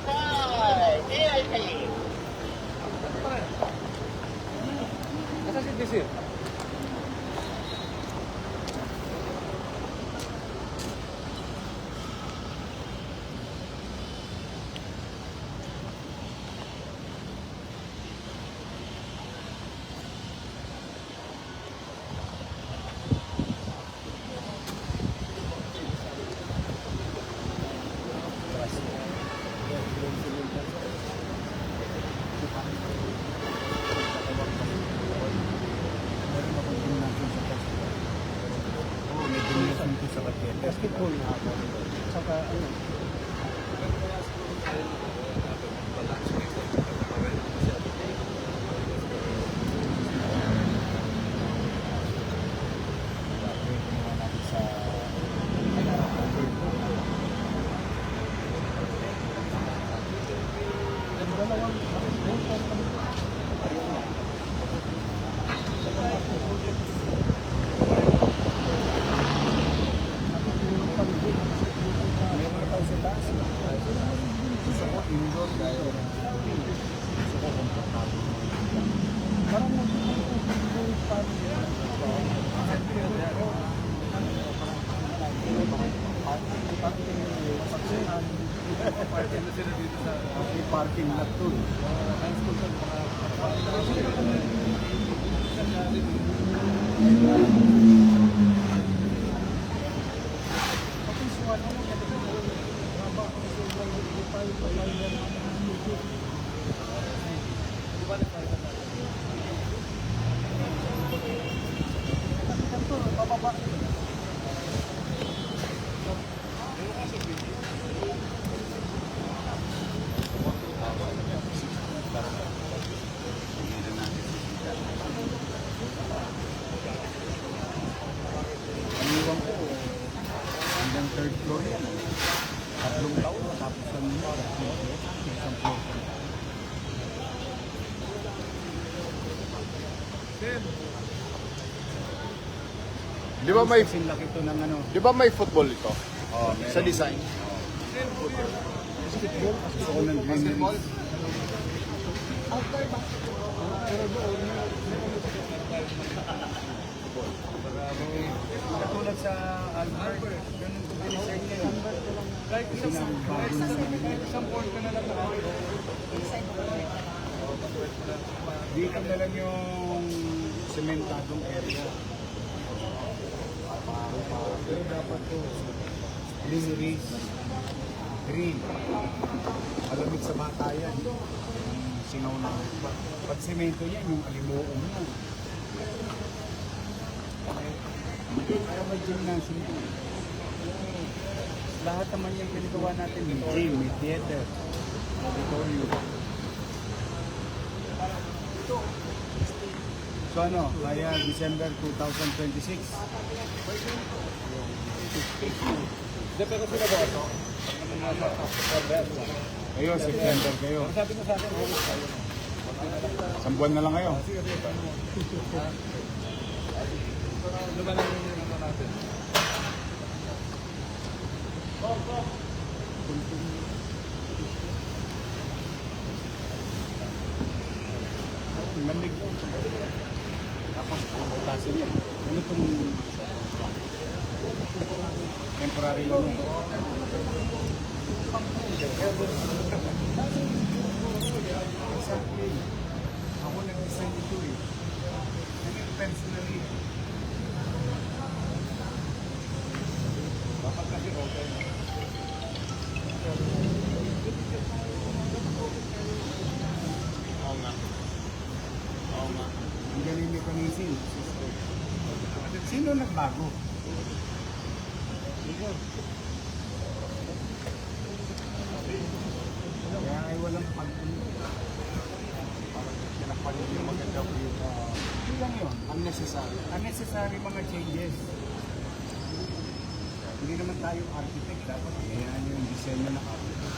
5, VIP. Nasa si Desir? Basketball na ako. Saka ano? Parking lot to. Hanggang third floor yan. Tatlong taon, tapos ang isang floor. Di ba may Kasing laki to ng ano. Di ba may football ito? Oh, Sa design. Basketball. Gusto ko ng basketball. Katulad sa Albert, ganun ko din niya. Like isang board ka na lang di ka na lang yung sementadong area. Pero dapat to linearies, green, malamig sa mata yan. Singaw na. Pag semento yan, yung alimuong yan. Kaya may gymnasium ito. Lahat naman yung ginagawa natin, may gym, may theater, auditorium. So ano, kaya December 2026. Pero sila ba ito? Kayo, September kayo. Sabi mo sa akin, Isang buwan na lang kayo. ano ba namin yung natin? Manig. Tapos, putasin yan. Ano itong temporary lang ito? Exactly. Ako nag-design ito eh. Personally. Dapat kasi okay. Oo nga. Oo nga. Ang galing mechanism. Sino nagbago? Kaya ay walang pinakpalit yung maganda ko yung hindi lang yun. Unnecessary. Unnecessary mga changes. Hindi naman tayo architect. Dapat kayaan yung disenyo ng architect.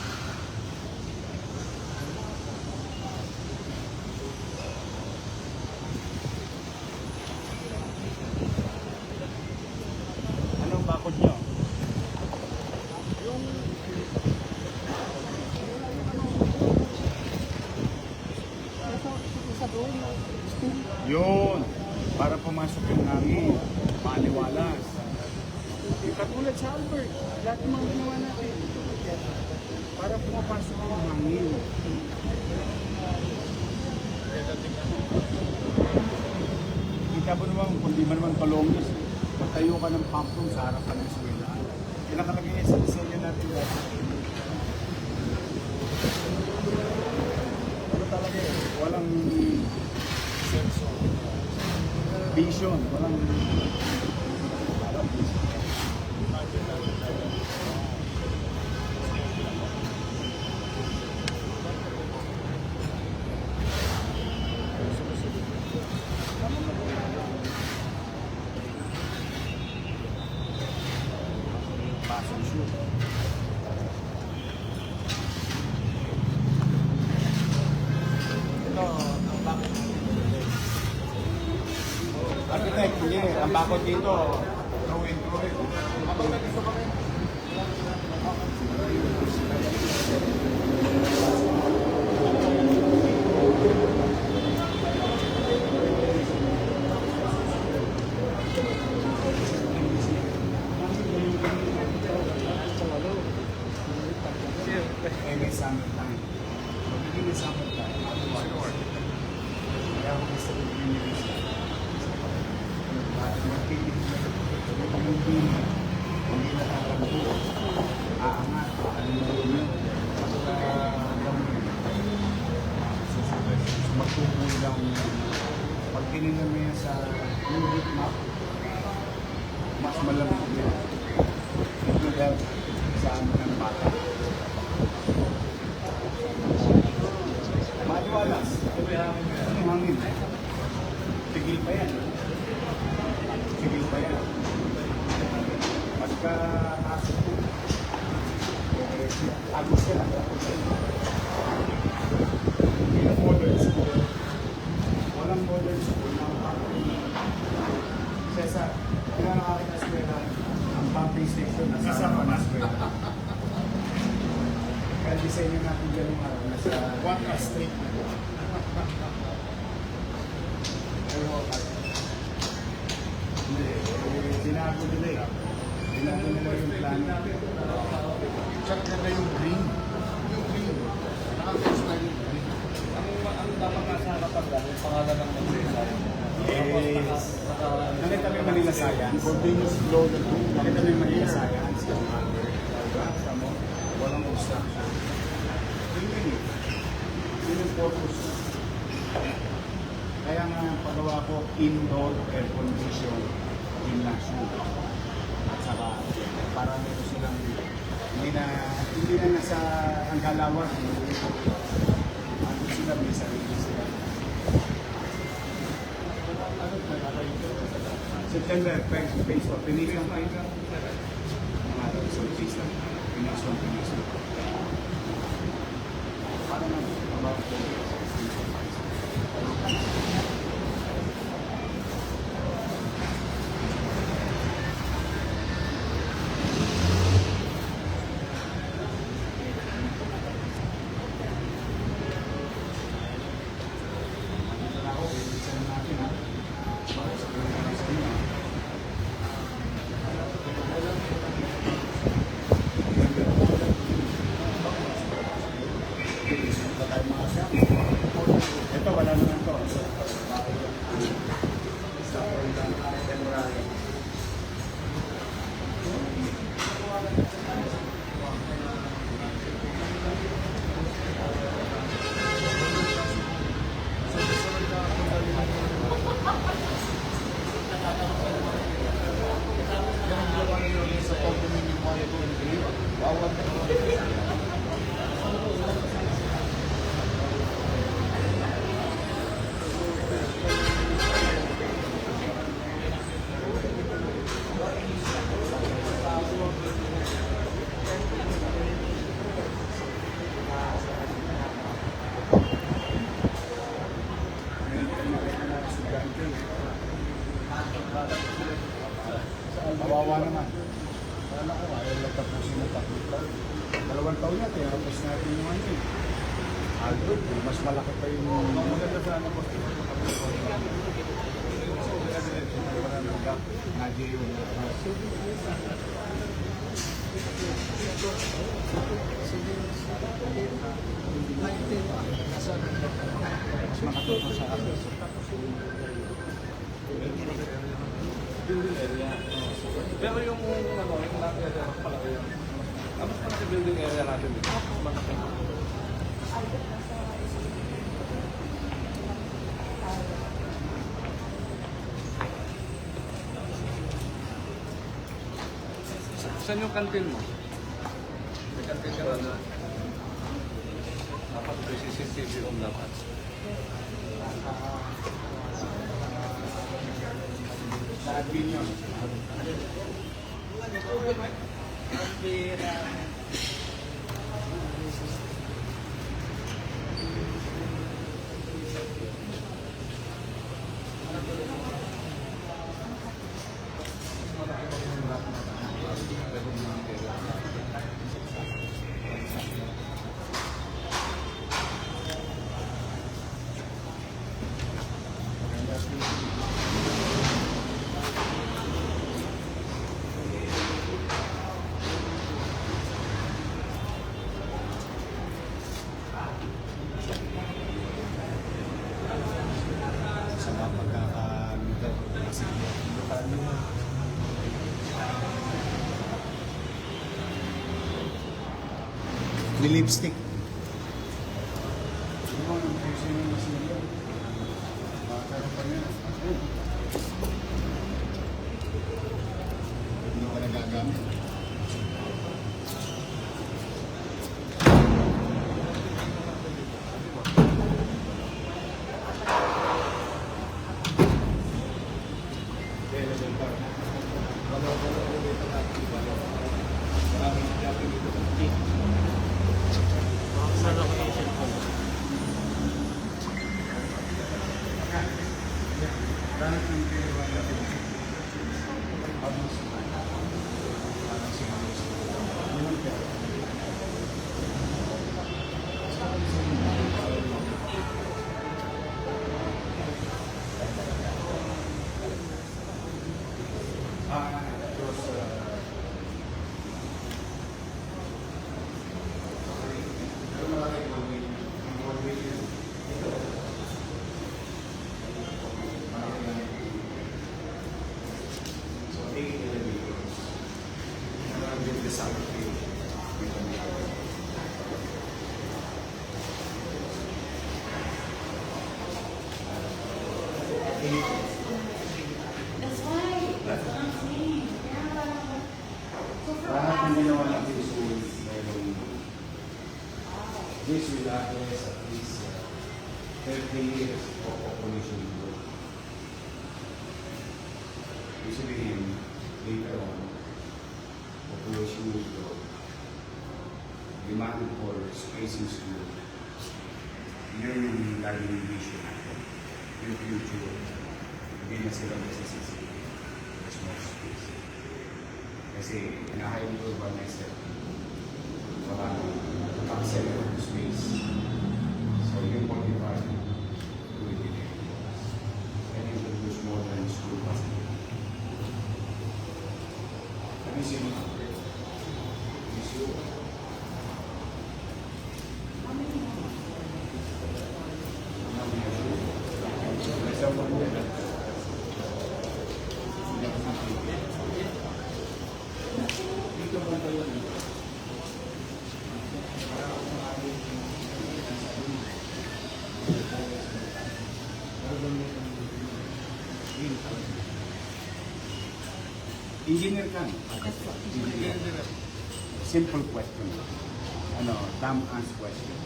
Anong bakod nyo? Yun. Para pumasok yung hangin. Maliwalas. Yung katulad sa Albert, lahat ng mga ginawa natin. Para pumapasok yung hangin. Kita mo naman, kung di mo naman kalongis, magtayo ka ng pump room sa harap ka ng eskwela. Pinakalagay niya sa disenyo natin dati. Ano talaga eh, walang sensor. Vision, walang passion shoot. Ito, ang bakit architect, hindi. Ang bakod dito, through and through. Kapag nag-iso kami, may summertime. Magiging may summertime. Kaya ako gusto ko yung hindi nakakabuo, aangat, alumin, magtutuloy lang. Pag tinignan mo yan sa Google Map, mas malamig yan. Ito dahil sa amin ng bata. Maliwalas. Ano yung hangin? Tigil pa yan. Tigil pa yan. Pagka asok po, agos ka lang. Walang modern school. Walang modern school. Cesar, kaya nakakita sa eskwela, ang pumping station na kasama na eskwela. Kaya disenyo natin dyan ng araw na sa one street. Hindi, binago nila eh. Binago nila yung plano. Check nila yung green. Yung green. Nakaka-explain yung green. Ang dapat nasa harapan yung pangalan ng empresa. Yes. Nakita mo yung Manila Science? Continuous flow na green. Nakita mo yung Manila Science? Nakita mo? Walang obstruction. Yun yung purpose. Kaya nga pagawa ko indoor air condition gymnasium. At saka para meron silang hindi na nasa ang kalawag. Ano sila may sarili sila. September, phase 1. Pinis lang tayo. Mga isang phase lang. Pinis 1. Para na about 4 years. Ito, wala naman to. Kawawa naman. Wala ko, ayaw lang tapusin ng 2 taon. 2 taon na, tinapos natin yung ano eh. Aldo, mas malaki pa yung... Maganda sana po. Nadya yung... Mas makatuto sa akin. Building area. Pero yung ano, yung lahat area, mas malaki yan. Mas malaki building area natin dito. Mas malaki. Saan yung kantin mo? May kantin ka na. Dapat may CCTV on dapat. Sa admin yun. Sa mga pagkakamito, kasi may lipstick. Ano ang presyo ng masilya? Bakit pa niya? Hindi ko nagagamit. Lahat ng ginawa natin sa school, mayroong this will address at least 30 years of population growth. Usually, later on, population will grow. Demand for space in school. Yun yung laging vision natin. Yung future, hindi na sila masisisi. There's more space. Kasi na-highly urbanized na marami accelerate ng space. So yung 45 will be there. And introduce modern school facility. Kami sino ang issue. Engineer ka, no? Engineer. Simple question. Ano, dumb answer question.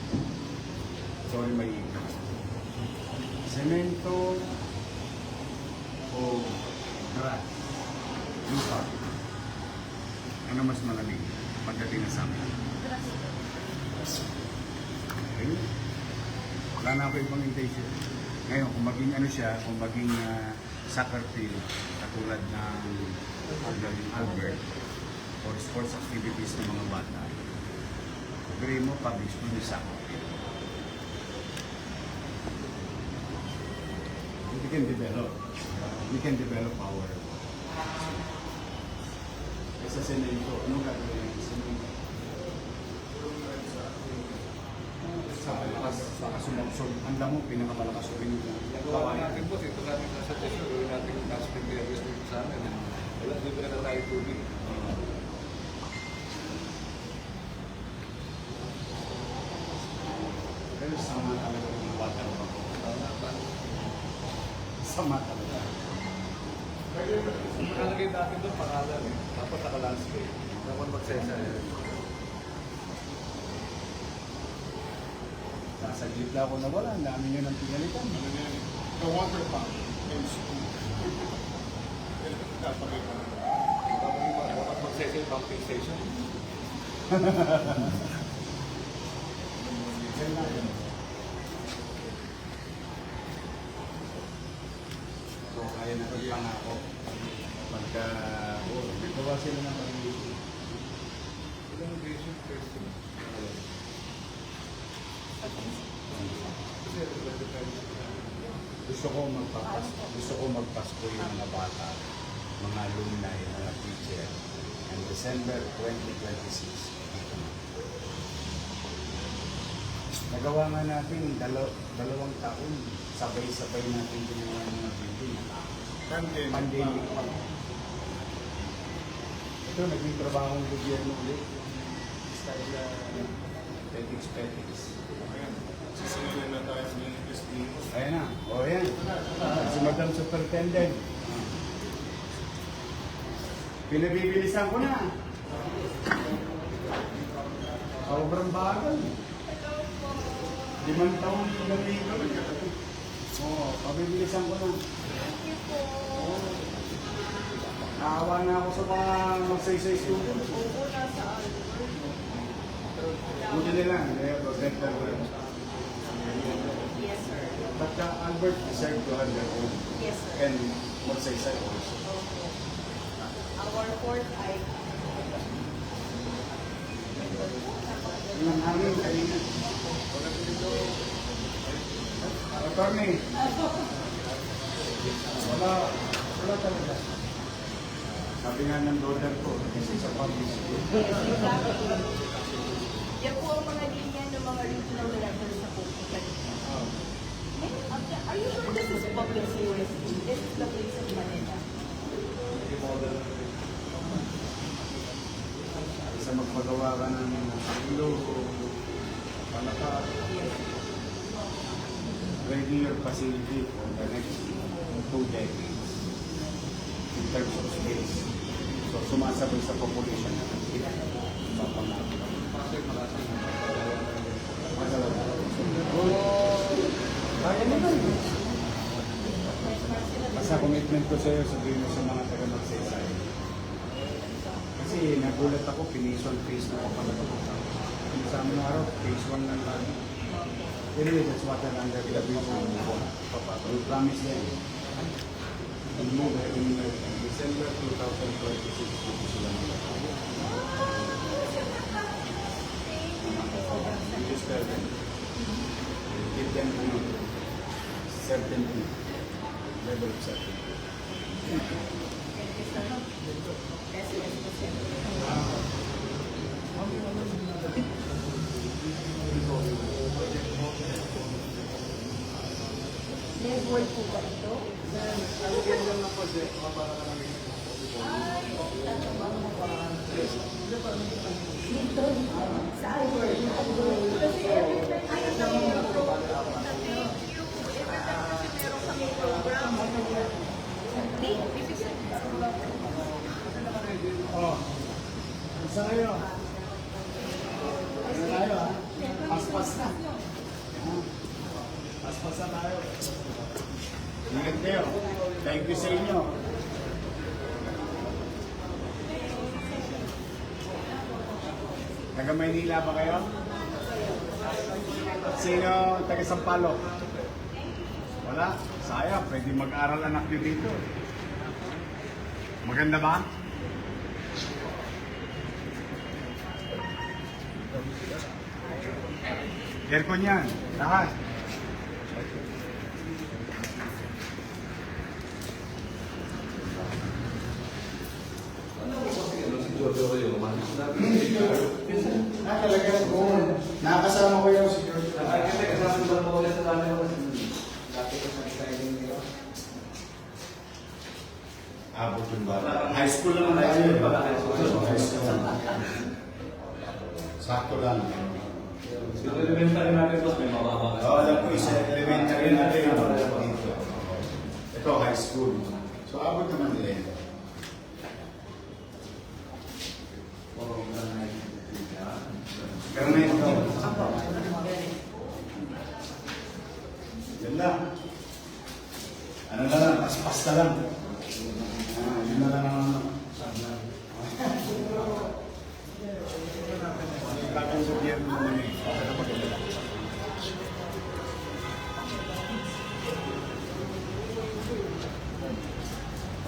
Sorry, may semento o grass, lupa. Ano mas malamig pagdating na sa amin? Okay. Wala na ako ibang intention. Ngayon, kung maging ano siya, kung maging soccer field, katulad ng Albert, or sports activities ng mga bata, agree mo, public school may soccer field. You can develop. You can develop power. Sa semento, ano gagawin ng semento? Sa malakas, sa sumabsog. Ang damo, pinakamalakas yung pinito. Nagawa natin po, ito natin sa test, gawin natin yung casting areas dito sa amin. Wala, libre na tayo tubig. Pero sama talaga ng water. Sama talaga. Nakalagay natin doon pangalan eh. Tapos naka-landscape. Naman magsesa eh. Nasa gitna ako na wala, ang dami nyo ng pinalitan. The water pump is Dapat magsesa yung pumping station. So, kaya na ito pangako. Pagka, gawa sila ng pag-ibig. Ilang basic question. Gusto ko magpasko yung mga bata, mga alumni, mga teacher. And December 2026, dito na. Nagawa nga natin dalawang taon, sabay-sabay natin ginawa ng mga building. Pandemic pa. Ito, naging trabaho ng gobyerno ulit. Style Petix. sisingilin na tayo ng SB. Ayan na. O yan. Si Madam Superintendent. Pinabibilisan ko na. Sobrang bagal. 5 taon pinaligo. Oo, pabibilisan ko na. Naawa na ako sa mga magsaysay student. Buti nila, they have a better work. Yes, sir. But Albert deserved to have their own. Yes, sir. And magsaysay also. Our fourth eye. Yung hangin kanina. Attorney. Wala talaga. Sabi nga ng daughter ko, kasi sa public school. Yes, exactly. Yan po ang mga linya ng mga regional directors sa Pupukan. Are you sure this is public sewage? This is the place of Manila. Isa magpagawa ka ng ilo, palaka, regular facility for the next 2 decades in terms of space. So sumasabay sa population natin. Papangalan. Kaya naman. Basta commitment ko sa'yo, sabihin mo sa mga taga-magsaysay. Kasi nagulat ako, pinison phase na ako pala ito. Sa aming araw, phase 1 lang lang. Anyway, that's what I'm under the vision. We promise them. In December 2026, dito sila magkakaroon. You just tell them. Give them certainty. Level of certainty. Level po ba ito? Dito, sa Albert. Kasi every time ay meron kami program. Oh. Isa kayo. Ano tayo ha? Paspas na. Paspas na tayo. Ingat kayo. Thank you sa inyo. Taga Maynila ba kayo? Sino taga Sampaloc? Wala. Sayang, pwede mag-aral anak nyo dito. Maganda ba? Aircon yan. Lahat. ko yung umalis na. Talaga po. Nakakasama ko yung security. Kasi kasama ko ba ulit sa dami ko? Dati ko sa exciting nila. Abot yung bata. High school naman tayo yun. High school. Sakto lang. Siguro elementary natin boss, may mababa. Oo, alam ko, isa elementary natin dito. Ito, high school. So, abot naman nila yun. Pero may ito. Yan lang. Ano na lang, paspas na lang. Yun na lang ang bagong gobyerno naman eh.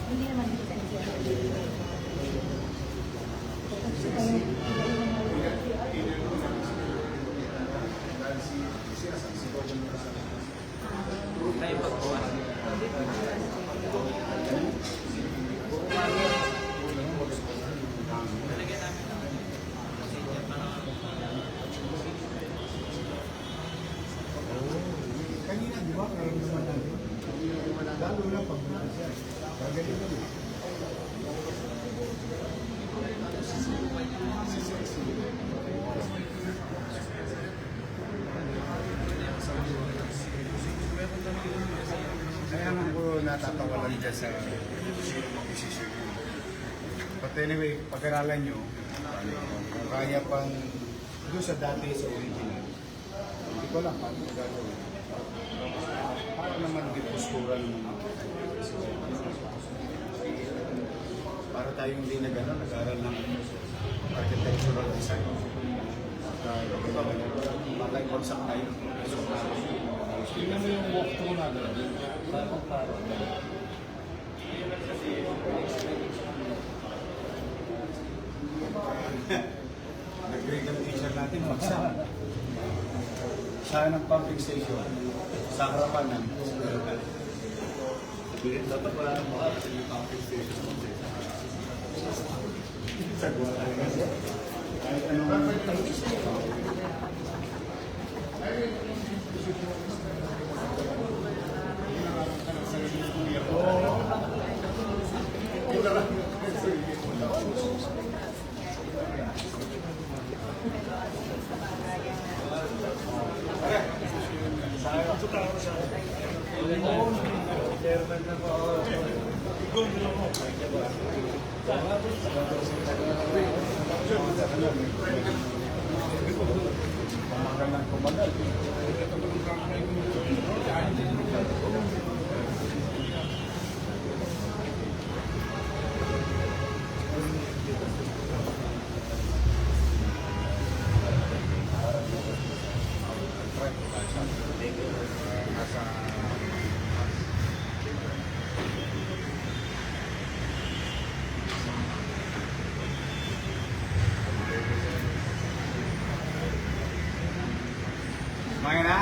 Hindi naman kanina, di ba? Meron naman natin. Lalo na pag siya. Gagaling naman. Kaya nga ko natatawa lang dyan sa decision yun. But anyway, pag-aralan nyo, kung kaya pang doon sa dati sa original, hindi ko lang paano gagawin. Para naman di postural para tayong hindi nag-aral ng architectural design. Makay-concept tayo. Tingnan mo yung walkthrough natin. Nag-grade ang teacher natin, magsak. Saan ang pumping station? Sa harapan ng Dapat wala nang mukha kasi yung pumping station. kahit anong pamagalan kumagal. Kumain na?